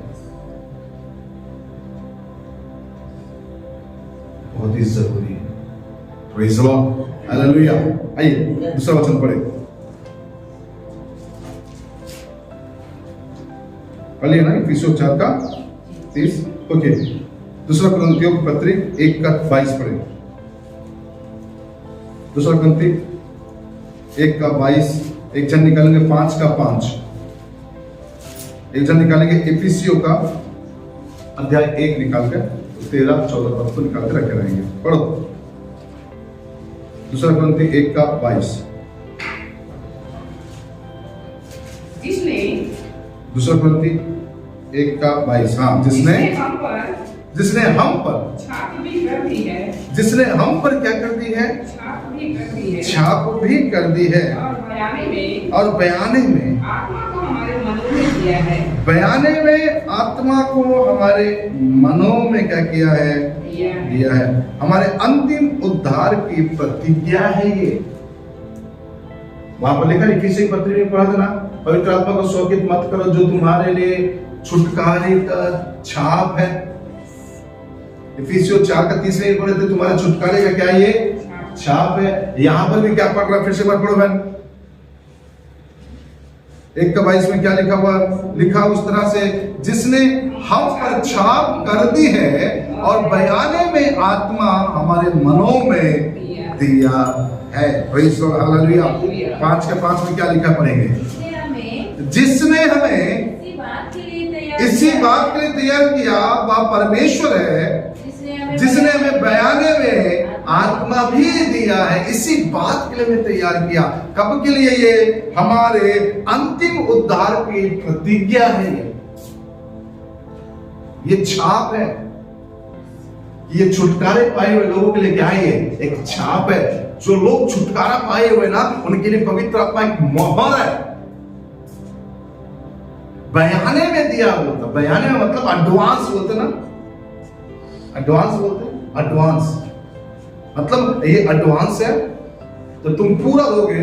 बहुत ही जरूरी है। Praise the lord, hallelujah. आइए दूसरा वचन पढ़े। पढ़िए ना इफिसियों 4:30। ओके, दूसरा कुरिन्थियों की पत्री 1:22 पढ़े। दूसरा कुरिन्थी 1:22, एक जन निकालेंगे 5:5, एक जन निकालेंगे इफिसियों का अध्याय 1 निकाल कर 13-14 पद को निकाल के रखे रहेंगे। पढ़ो दूसरा कुरिन्थी 1:22। जिसने दूसरा कुरिन्थी 1:22, हाँ, जिसने हम पर छाप भी कर दी है, जिसने हम पर क्या कर दी है? छाप भी कर दी है, छाप भी कर दी है। और बयाने में आत्मा को हमारे मनों में दिया है। बयाने में आत्मा को हमारे मनों में क्या किया है? दिया है। हमारे अंतिम उद्धार की प्रतिज्ञा है ये। वहां पर लिखा इफिसियों की पत्री में पढ़ा था ना, पवित्र आत्मा को शोकित मत करो जो तुम्हारे लिए छुटकारे का छाप है। इफिसियों 4:30 में पढ़े थे, तुम्हारा छुटकारे का क्या ये छाप है। यहां पर भी क्या पढ़ रहा है? फिर से बार पढ़ो बहन। 1:22 में क्या लिखा हुआ? लिखा उस तरह से जिसने हम पर छाप कर दी है और बयाने में आत्मा हमारे मनों में दिया है। Praise the lord, hallelujah. 5:5 में क्या लिखा पढ़ेंगे? जिसने हमें इसी बात के लिए तैयार किया, वह परमेश्वर है जिसने हमें बयाने में आत्मा भी दिया है। इसी बात के लिए हमें तैयार किया। कब के लिए? ये हमारे अंतिम उद्धार की प्रतिज्ञा है। ये छाप है। ये छुटकारे पाए हुए लोगों के लिए क्या है? ये एक छाप है। जो लोग छुटकारा पाए हुए ना, उनके लिए पवित्र आत्मा एक मोहर है। बयाने में दिया बोलता, बयाने में मतलब एडवांस बोलते ना, एडवांस बोलते, एडवांस मतलब ये एडवांस है। तो तुम पूरा दोगे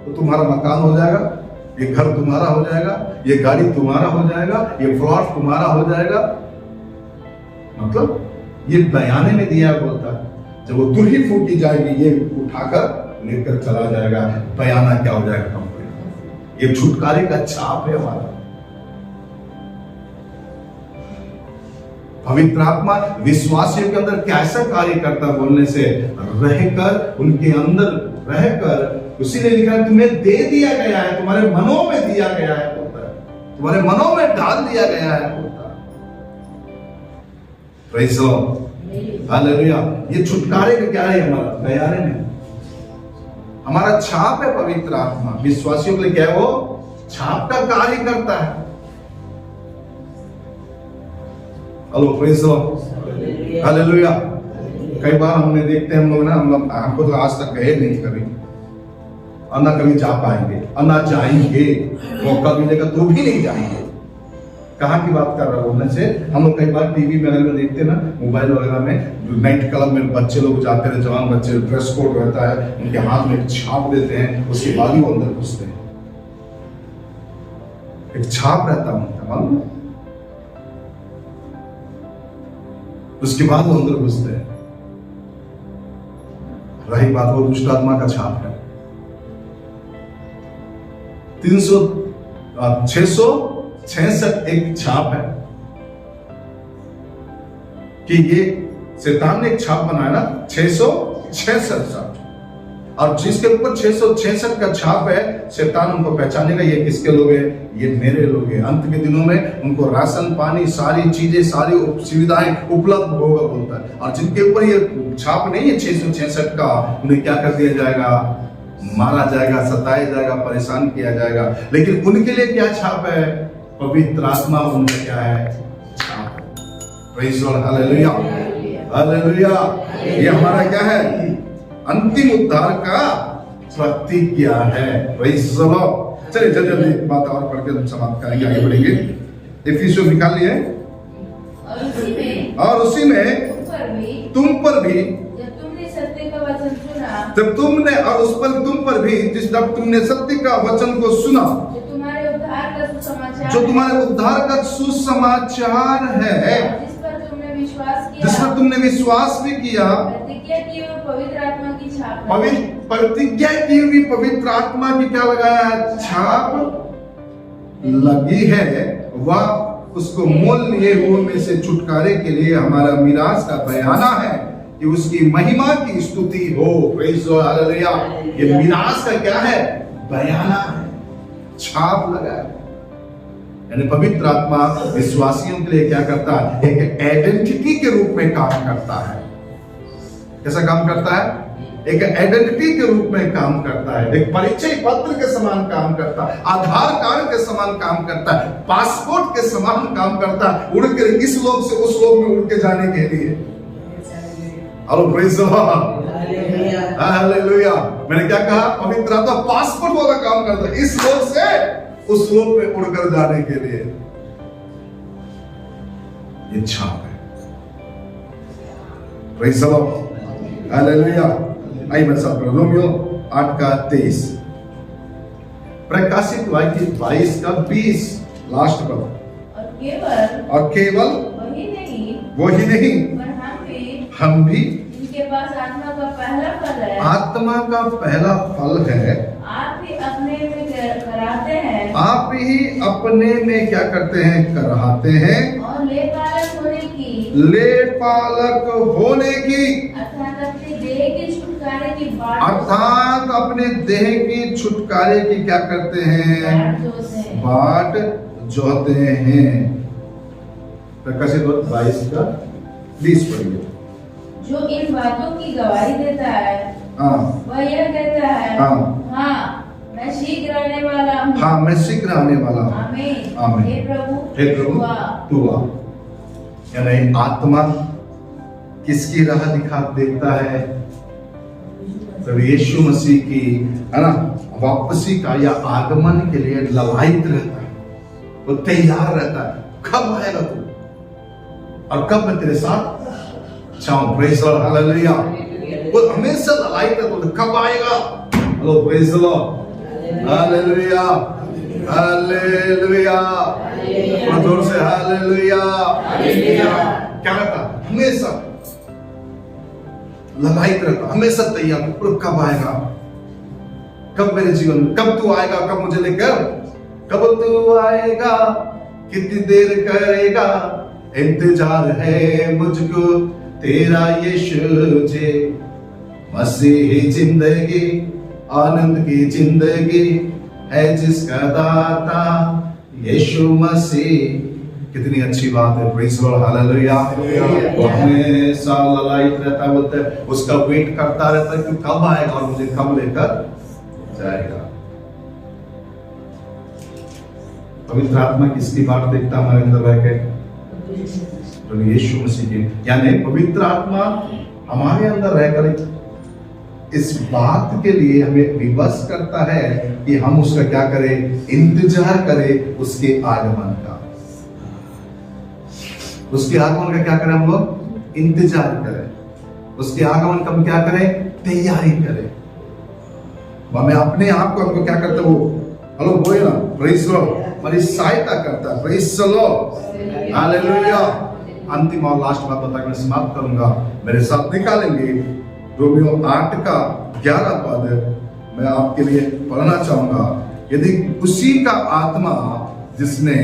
तो तुम्हारा मकान हो जाएगा, ये घर तुम्हारा हो जाएगा, ये गाड़ी तुम्हारा हो जाएगा, ये प्लॉट तुम्हारा हो जाएगा। मतलब ये बयाने में दिया बोलता है। जब वो दुल्ही फूकी जाएगी, ये उठाकर लेकर चला जाएगा। बयाना क्या हो जाएगा? कंप्लीट। ये छुटकारे का छाप है हमारा। पवित्र आत्मा विश्वासियों के अंदर कैसा कार्य करता है? बोलने से रहकर, उनके अंदर रहकर, उसी ने लिखा है तुम्हें दे दिया गया है, तुम्हारे मनों में दिया गया है बोलता है, तुम्हारे मनों में डाल दिया गया है बोलता है। Praise the lord, hallelujah. ये छुटकारे का क्या है? हमारा बयाने में हमारा छाप है। पवित्र आत्मा विश्वासियों के लिए क्या है? वो छाप का कार्य करता है। Hello, praise the lord, hallelujah. कई बार हमने देखते हैं हम लोग ना, हमको तो आज तक गए नहीं कभी, और ना कभी जा पाएंगे, और ना जाएंगे। मौका मिलेगा तो भी नहीं जाएंगे। कहाँ की बात कर रहा हूँ? बोलने से हम लोग कई बार टीवी में अगर देखते ना, मोबाइल वगैरह में, नाइट क्लब में बच्चे लोग जाते हैं, जवान बच्चे, ड्रेस कोड रहता है, उनके हाथ में एक छाप देते हैं, उसके बाद ही वो अंदर घुसते हैं। एक छाप रहता है, मालूम है? उसके बाद वो अंदर घुसते हैं। रही बात वो दुष्ट आत्मा का छाप है। 666 एक छाप है कि ये शैतान ने एक छाप बनाया ना, 666, और जिसके ऊपर 666 का छाप है, शैतान उनको पहचानेगा ये किसके लोग हैं? ये मेरे लोग हैं। अंत के दिनों में उनको राशन पानी, सारी चीजें, सारी सुविधाएं उपलब्ध होगा बोलता है। और जिनके ऊपर ये छाप नहीं है 666 का, उन्हें क्या कर दिया जाएगा? मारा जाएगा, सताया जाएगा, परेशान किया जाएगा। लेकिन उनके लिए क्या छाप है? पवित्र आत्मा उनका क्या है? छाप। Praise the lord, hallelujah, hallelujah. ये हमारा क्या है? अंतिम उद्धार का प्रतिज्ञा है। Praise the Lord. चलिए जल्दी बात और पढ़ के हम समाप्त करेंगे, आगे बढ़ेंगे। इफिसियों निकाल लिए। और उसी में तुम पर भी जब तुमने सत्य का वचन सुना, जब तुमने, और उस पर तुम पर भी जब तुमने सत्य का वचन को सुना, जो तुम्हारे उद्धार का सुसमाचार, जो तुम्हारे उद्धार का सुसमाचार है, जिस पर तुमने विश्वास किया, जिस पर तुमने विश्वास भी किया, प्रतिज्ञा की हुई पवित्र आत्मा की छाप, प्रतिज्ञा की हुई पवित्र आत्मा की क्या लगाया है? छाप लगी है, वह उसको मोल लिए हुए में से छुटकारे के लिए हमारा मिरास का बयाना है कि उसकी महिमा की स्तुति हो। Praise the lord, hallelujah. ये मिरास का क्या है? बयाना है, छाप लगा है। यानी पवित्र आत्मा विश्वासियों के लिए क्या करता है? एक आइडेंटिटी के रूप में काम करता है। कैसा काम करता है? एक आइडेंटिटी के रूप में काम करता है, एक परिचय पत्र के समान काम करता है, आधार कार्ड के समान काम करता है, पासपोर्ट के समान काम करता है, उड़ के इस लोक से उस लोक में उड़ के जाने के लिए। Hello, praise the lord, hallelujah. मैंने क्या कहा? पवित्र आत्मा पासपोर्ट वाला काम करता है, इस लोक से उस लोक में उड़कर जाने के लिए। ये छाप है। Praise the lord, hallelujah. आइए मेरे साथ पढ़ो रोमियो 8:23, प्रकाशित वाक्य 22 लास्ट पर। और केवल वही नहीं पर हम भी इनके पास आत्मा का पहला फल है। आत्मा का पहला फल है। आप ही अपने में कराते हैं। आप ही अपने में क्या करते हैं? कराते हैं। और ले पालक होने की अर्थात अपने देह के छुटकारे की छुटकारे की क्या करते हैं? बाट जोते हैं। प्रकाशित 22:20 पढ़िए। जो इन बातों की गवाही देता है, वह यह कहता है, हाँ मैं शीघ्र आने वाला हूँ। हाँ, मैं शीघ्र आने वाला हूँ। आमीन। आमीन। हे प्रभु तू आ। यानी आत्मा किसकी राह देखता है? प्रभु यीशु मसीह की, है ना, वापसी का या आगमन के लिए ललायित रहता है, वो तैयार रहता है। कब आएगा तू और कब मैं तेरे साथ जाऊं? Praise the lord, hallelujah. वो हमेशा ललायित रहता है, कब आएगा? Hello, praise the lord, hallelujah, hallelujah. और जोर से हालेलुया। क्या रहता? हमेशा ललायित रहता, हमेशा तैयार। कब आएगा? कब मेरे जीवन में? कब तू आएगा? कब मुझे लेकर? कब तू आएगा? कितनी देर करेगा? इंतजार है मुझको तेरा यीशु जी। मसीही जिंदगी आनंद की जिंदगी है जिसका दाता यीशु मसीह। कितनी अच्छी बात है। Praise the lord, hallelujah. वो हमेशा ललायित रहता है, बोलते हैं, उसका वेट करता रहता है कि कब आएगा और मुझे कब लेकर जाएगा। पवित्र आत्मा किसकी बात देखता है हमारे अंदर रह के? तो यीशु मसीह की। यानी पवित्र आत्मा हमारे अंदर रहकर इस बात के लिए हमें विवश करता है कि हम उसका क्या करें? इंतजार करें उसके आगमन का। उसके आगमन का क्या करें? हम लोग इंतजार करें। उसके आगमन का हम क्या करें? तैयारी करें। हमें अपने आप को हमको क्या करता है? वो हेलो बोले ना, प्रेज़ द लॉर्ड, हमारी सहायता करता है। Praise the lord, hallelujah. अंतिम और लास्ट बात बताकर मैं समाप्त करूंगा। मेरे साथ निकालेंगे रोमियो 8:11 मैं आपके लिए पढ़ना चाहूंगा। यदि उसी का आत्मा जिसने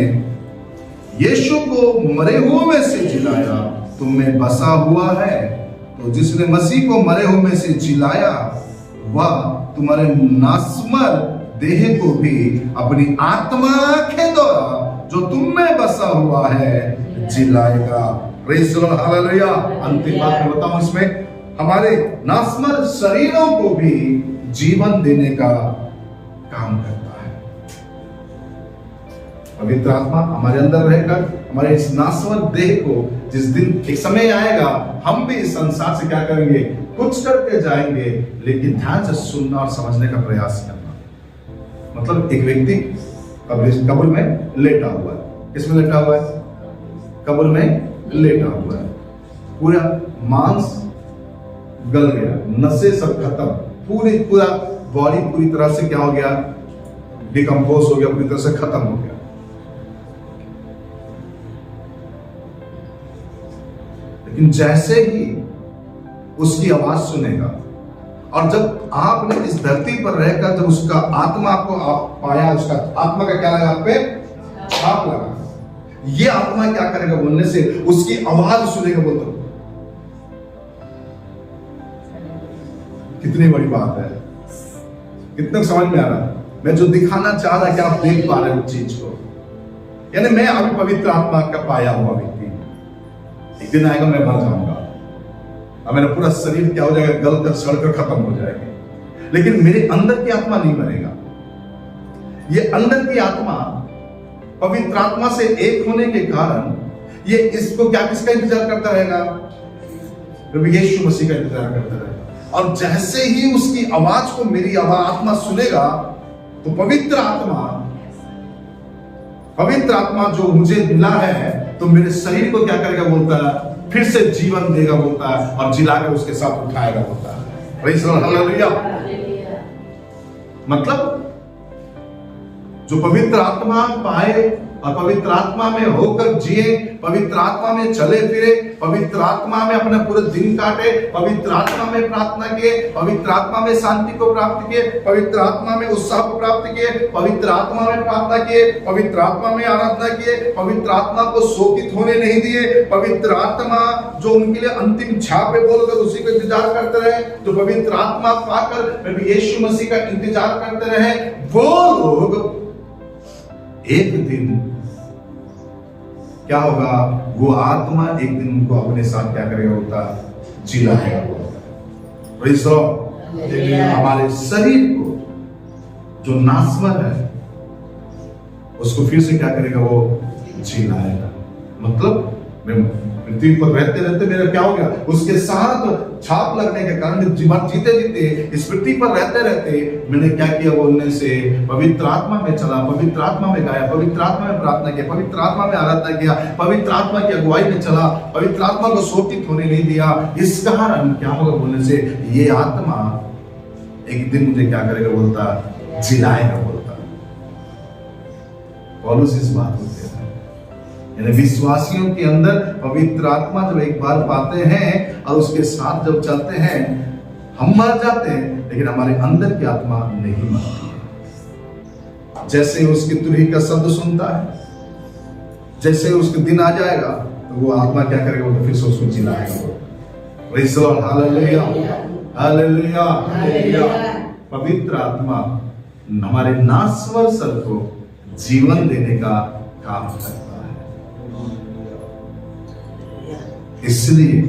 यीशु को मरे हुए में से जिलाया तुम में बसा हुआ है, तो जिसने मसीह को मरे हुए में से जिलाया वह तुम्हारे नासमर देह को भी अपनी आत्मा के द्वारा जो तुम में बसा हुआ है जिलाएगा। Praise the lord, hallelujah. अंतिम बात मैं बताऊं, इसमें हमारे नासमर शरीरों को भी जीवन देने का काम करता है। पवित्र आत्मा हमारे अंदर रहकर हमारे इस नासमर देह को जिस दिन एक समय आएगा हम भी इस संसार से क्या करेंगे? कुछ करके जाएंगे, लेकिन ध्यान से सुनना और समझने का प्रयास करना। मतलब एक व्यक्ति कब्र में लेटा हुआ है। किसमें लेटा हुआ है? कब्र में लेटा हुआ है। पूरा मांस गल गया, नसें सब खत्म, पूरा बॉडी पूरी तरह से क्या हो गया? डिकम्पोज हो गया, पूरी तरह से खत्म हो गया। लेकिन जैसे ही उसकी आवाज सुनेगा और जब आपने इस धरती पर रहकर जब उसका आत्मा को आप पाया, उसका आत्मा का क्या लगा आप पे? छाप लगा। ये आत्मा क्या करेगा बोलने से, उसकी आवाज सुनेगा बोलता। कितनी बड़ी बात है, कितना समझ में आ रहा है। मैं जो दिखाना चाह रहा कि आप देख पा रहे हो चीज को, यानी मैं अभी पवित्र आत्मा का पाया हुआ व्यक्ति, एक दिन आएगा मैं मर जाऊंगा और मेरा पूरा शरीर क्या हो जाएगा, गल कर सड़ कर खत्म हो जाएगा, लेकिन मेरे अंदर की आत्मा नहीं मरेगा। ये अंदर की आत्मा पवित्र आत्मा से एक होने के कारण ये इसको क्या, किसका इंतजार करता रहेगा, प्रभु यीशु मसीह का इंतजार करता रहेगा। और जैसे ही उसकी आवाज को मेरी आत्मा सुनेगा तो पवित्र आत्मा जो मुझे मिला है तो मेरे शरीर को क्या करेगा बोलता है, फिर से जीवन देगा बोलता है, और जिला के उसके साथ उठाएगा बोलता है। Praise the lord, hallelujah. मतलब जो पवित्र आत्मा पाए और पवित्र आत्मा में होकर जिए, पवित्र आत्मा में चले फिरे, पवित्र आत्मा में अपना पूरा दिन काटे, पवित्र आत्मा में प्रार्थना किए, पवित्र आत्मा में शांति को प्राप्त किए, पवित्र आत्मा में उत्साह को प्राप्त किए, पवित्र आत्मा में प्रार्थना किए, पवित्र आत्मा में आराधना किए, पवित्र आत्मा को शोकित होने नहीं दिए, पवित्र आत्मा जो उनके लिए अंतिम छापे बोलकर उसी को इंतजार करते रहे, तो पवित्र आत्मा पाकर प्रभु यीशु मसीह का इंतजार करते रहे, वो लोग एक दिन क्या होगा, वो आत्मा एक दिन उनको अपने साथ क्या करेगा होता, जिलाएगा। Praise the Lord. हमारे शरीर को जो नासवर है उसको फिर से क्या करेगा, वो जिलाएगा। मतलब मैं पृथ्वी पर रहते रहते मेरा क्या हो गया, उसके साथ छाप लगने के कारण जीवन जीते जीते इस पृथ्वी पर रहते रहते मैंने क्या किया बोलने से, पवित्र आत्मा में चला, पवित्र आत्मा में गाया, पवित्र आत्मा में प्रार्थना किया, पवित्र आत्मा में आराधना किया, पवित्र आत्मा की अगुवाई में चला, पवित्र आत्मा को शोकित होने नहीं दिया। इस कारण क्या होगा बोलने से, ये आत्मा एक दिन मुझे क्या करेगा बोलता, जिलाएगा बोलता। पौलुस इस बात को कहता है, यानी विश्वासियों के अंदर पवित्र आत्मा जब एक बार पाते हैं और उसके साथ जब चलते हैं, हम मर जाते हैं लेकिन हमारे अंदर की आत्मा नहीं मरती है। जैसे उसकी तुरही का शब्द सुनता है, जैसे उसके दिन आ जाएगा तो वो आत्मा क्या करेगा, वो फिर से उसको जिलाएगा। Praise the lord, hallelujah, hallelujah, hallelujah. पवित्र आत्मा हमारे नासवर सर को जीवन देने का काम करता है। इसलिए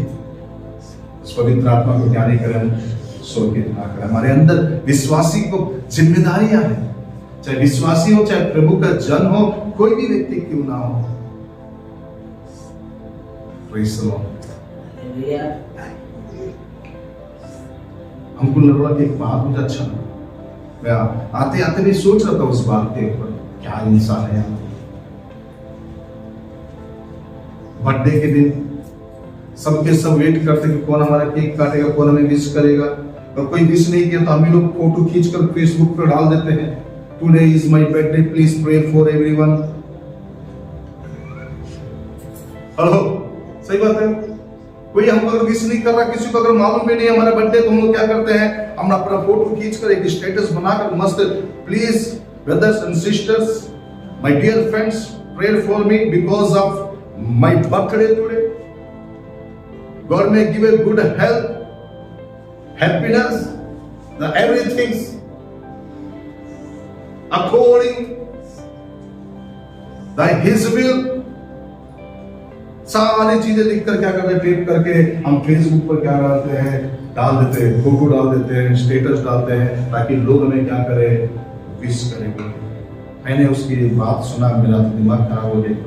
उस पवित्र आत्मा को क्या नहीं करें, शोकित ना करें। हमारे अंदर विश्वासी को जिम्मेदारियां हैं, चाहे विश्वासी हो, चाहे प्रभु का जन हो, कोई भी व्यक्ति क्यों ना हो। Praise the Lord. हमको लगा कि एक बात मुझे अच्छा लगा, मैं आते आते भी सोच रहा था उस बात के ऊपर, क्या इंसान है। बर्थडे के दिन सबके सब वेट करते कि कौन हमारा केक काटेगा, कौन हमें विश करेगा, और कोई विश नहीं किया तो हम ही लोग फोटो खींचकर फेसबुक पर डाल देते हैं, today is my birthday, please pray for everyone. Hello, सही बात है। कोई हमको अगर विश नहीं कर रहा, किसी को अगर मालूम भी नहीं हमारा बर्थडे, तो हम लोग क्या करते हैं, हम अपना फोटो खींचकर एक स्टेटस बनाकर मस्त, please brothers and sisters, my dear friends, pray for me because of my birthday today. God may give a good health, happiness, everything according by His will। सारी चीजें लिखकर क्या करते हैं, टेप करके हम फेसबुक पर क्या डालते हैं, डाल देते हैं, फोटो डाल देते हैं, स्टेटस डालते हैं, ताकि लोग हमें क्या करें, विश करेंगे। मैंने उसकी बात सुना, मेरा दिमाग खराब हो गया।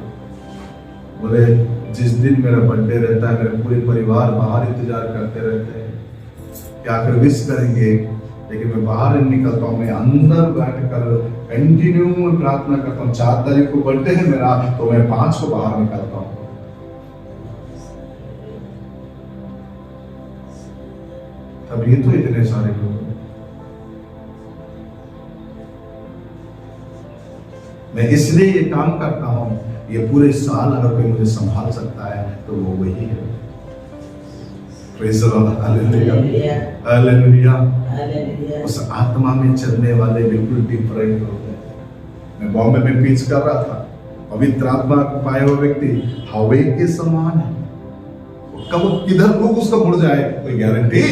बोले जिस दिन मेरा बर्थडे रहता है, मेरे पूरे परिवार बाहर इंतजार करते रहते हैं क्या कर विश करेंगे, लेकिन मैं बाहर नहीं निकलता हूँ, मैं अंदर बैठकर कंटिन्यू प्रार्थना करता हूँ। 4 तारीख को बर्थडे है मेरा, तो मैं 5 को बाहर निकलता हूँ। तभी तो इतने सारे लोग। मैं इसलिए ये काम करता हूँ, ये पूरे साल अगर कोई मुझे संभाल सकता है तो वो वही है। Praise the lord, hallelujah, hallelujah. उस आत्मा में चलने वाले बिल्कुल डिफरेंट होते हैं। मैं बॉम्बे में पीच कर रहा था, पवित्र आत्मा पाए हुए व्यक्ति हवा के समान है। कब किधर लोग उसका मुड़ जाए कोई गारंटी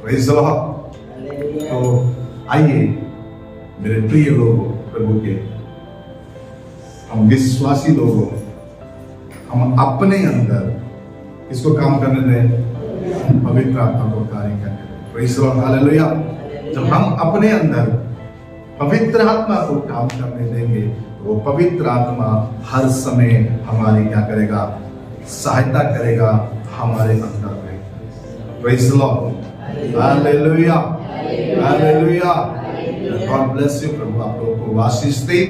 प्रेज़ द लॉर्ड। तो आइए मेरे प्रिय लोगों, प्रभु के हम विश्वासी लोगों, हम अपने अंदर इसको काम करने दें, पवित्र आत्मा को कार्य करने दें। Praise the lord, hallelujah. जब हम अपने अंदर पवित्र आत्मा को काम करने देंगे तो वो पवित्र आत्मा हर समय हमारी क्या करेगा, सहायता करेगा, हमारे अंदर रहेगा। Praise the lord, hallelujah, hallelujah. God bless you. प्रभु आप लोगों को आशीष दे।